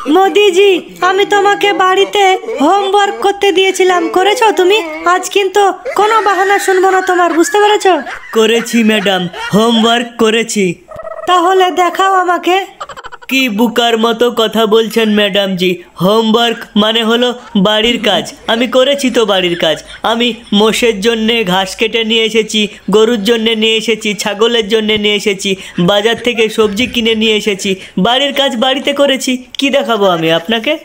মোদিজি, আমি তোমাকে বাড়িতে হোমওয়ার্ক করতে দিয়েছিলাম, করেছো তুমি? আজ কিন্তু কোনো বাহানা শুনবো না তোমার, বুঝতে পেরেছো? করেছি ম্যাডাম, হোমওয়ার্ক করেছি। তাহলে দেখাও আমাকে। কি বুকার মতো কথা বলছেন ম্যাডাম জি? হোমওয়ার্ক মানে হলো বাড়ির কাজ। আমি করেছি তো বাড়ির কাজ। আমি মোষের জন্যে ঘাস কেটে নিয়ে এসেছি, গরুর জন্যে নিয়ে এসেছি, ছাগলের জন্যে নিয়ে এসেছি, বাজার থেকে সবজি কিনে নিয়ে এসেছি। বাড়ির কাজ বাড়িতে করেছি। কি দেখাবো আমি আপনাকে?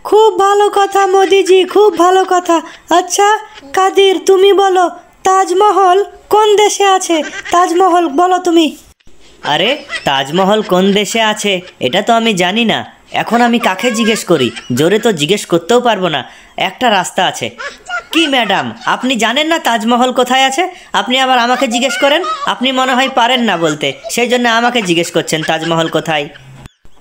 খুব ভালো কথা মোদিজি, খুব ভালো কথা। আচ্ছা কাদির, তুমি বলো তাজমহল কোন দেশে আছে? তাজমহল বলো তুমি। আরে তাজমহল কোন দেশে আছে এটা তো আমি জানি না। এখন আমি কাকে জিজ্ঞেস করি? জোরে তো জিজ্ঞেস করতেও পারবো না। একটা রাস্তা আছে। কি ম্যাডাম, আপনি জানেন না তাজমহল কোথায় আছে? আপনি আবার আমাকে জিজ্ঞেস করেন? আপনি মনে হয় পারেন না বলতে, সেই জন্য আমাকে জিজ্ঞেস করছেন তাজমহল কোথায়।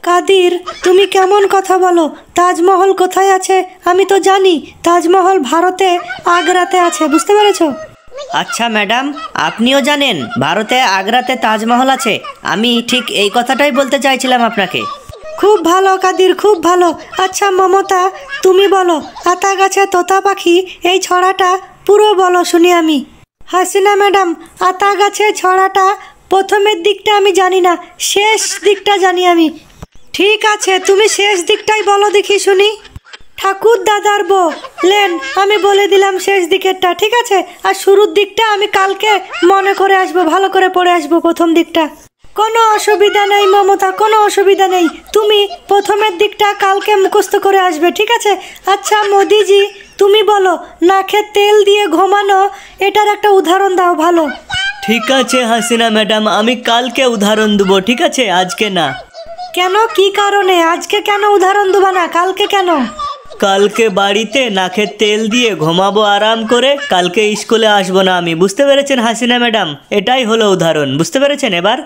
কাদির, তুমি কেমন কথা বলো? তাজমহল কোথায় আছে আমি তো জানি। তাজমহল ভারতে আগ্রাতে আছে, বুঝতে পেরেছো? আচ্ছা ম্যাডাম, আপনিও জানেন ভারতে আগ্রাতে তাজমহল আছে? আমি ঠিক এই কথাটাই বলতে চাইছিলাম আপনাকে। খুব ভালো কাদির, খুব ভালো। আচ্ছা মমতা, তুমি বলো আতা গাছে তোতা পাখি, এই ছড়াটা পুরো বলো শুনি আমি। হাসিনা ম্যাডাম, আতা গাছে ছড়াটা প্রথমের দিকটা আমি জানি না, শেষ দিকটা জানি আমি। ঠিক আছে, তুমি শেষ দিকটাই বলো দেখি শুনি। ঠাকুর দাদার বউ, লেন আমি বলে দিলাম শেষ দিকেরটা, ঠিক আছে? আর শুরুর দিকটা আমি কালকে মনে করে আসবো, ভালো করে পড়ে আসবো প্রথম দিকটা। কোনো অসুবিধা নেই মমতা, কোনো অসুবিধা নেই। তুমি প্রথমের দিকটা কালকে মুখস্থ করে আসবে, ঠিক আছে? আচ্ছা মোদিজি, তুমি বলো নাকে তেল দিয়ে ঘুমানো, এটার একটা উদাহরণ দাও ভালো। ঠিক আছে হাসিনা ম্যাডাম, আমি কালকে উদাহরণ দেবো, ঠিক আছে? আজকে না। কেন, কি কারণে? আজকে কেন উদাহরণ দেবা না, কালকে কেন? কালকে বাড়িতে নাকে তেল দিয়ে ঘুমাবো আরাম করে, কালকে স্কুলে আসবো না আমি, বুঝতে পেরেছেন হাসিনা ম্যাডাম? এটাই হলো উদাহরণ, বুঝতে পেরেছেন এবার?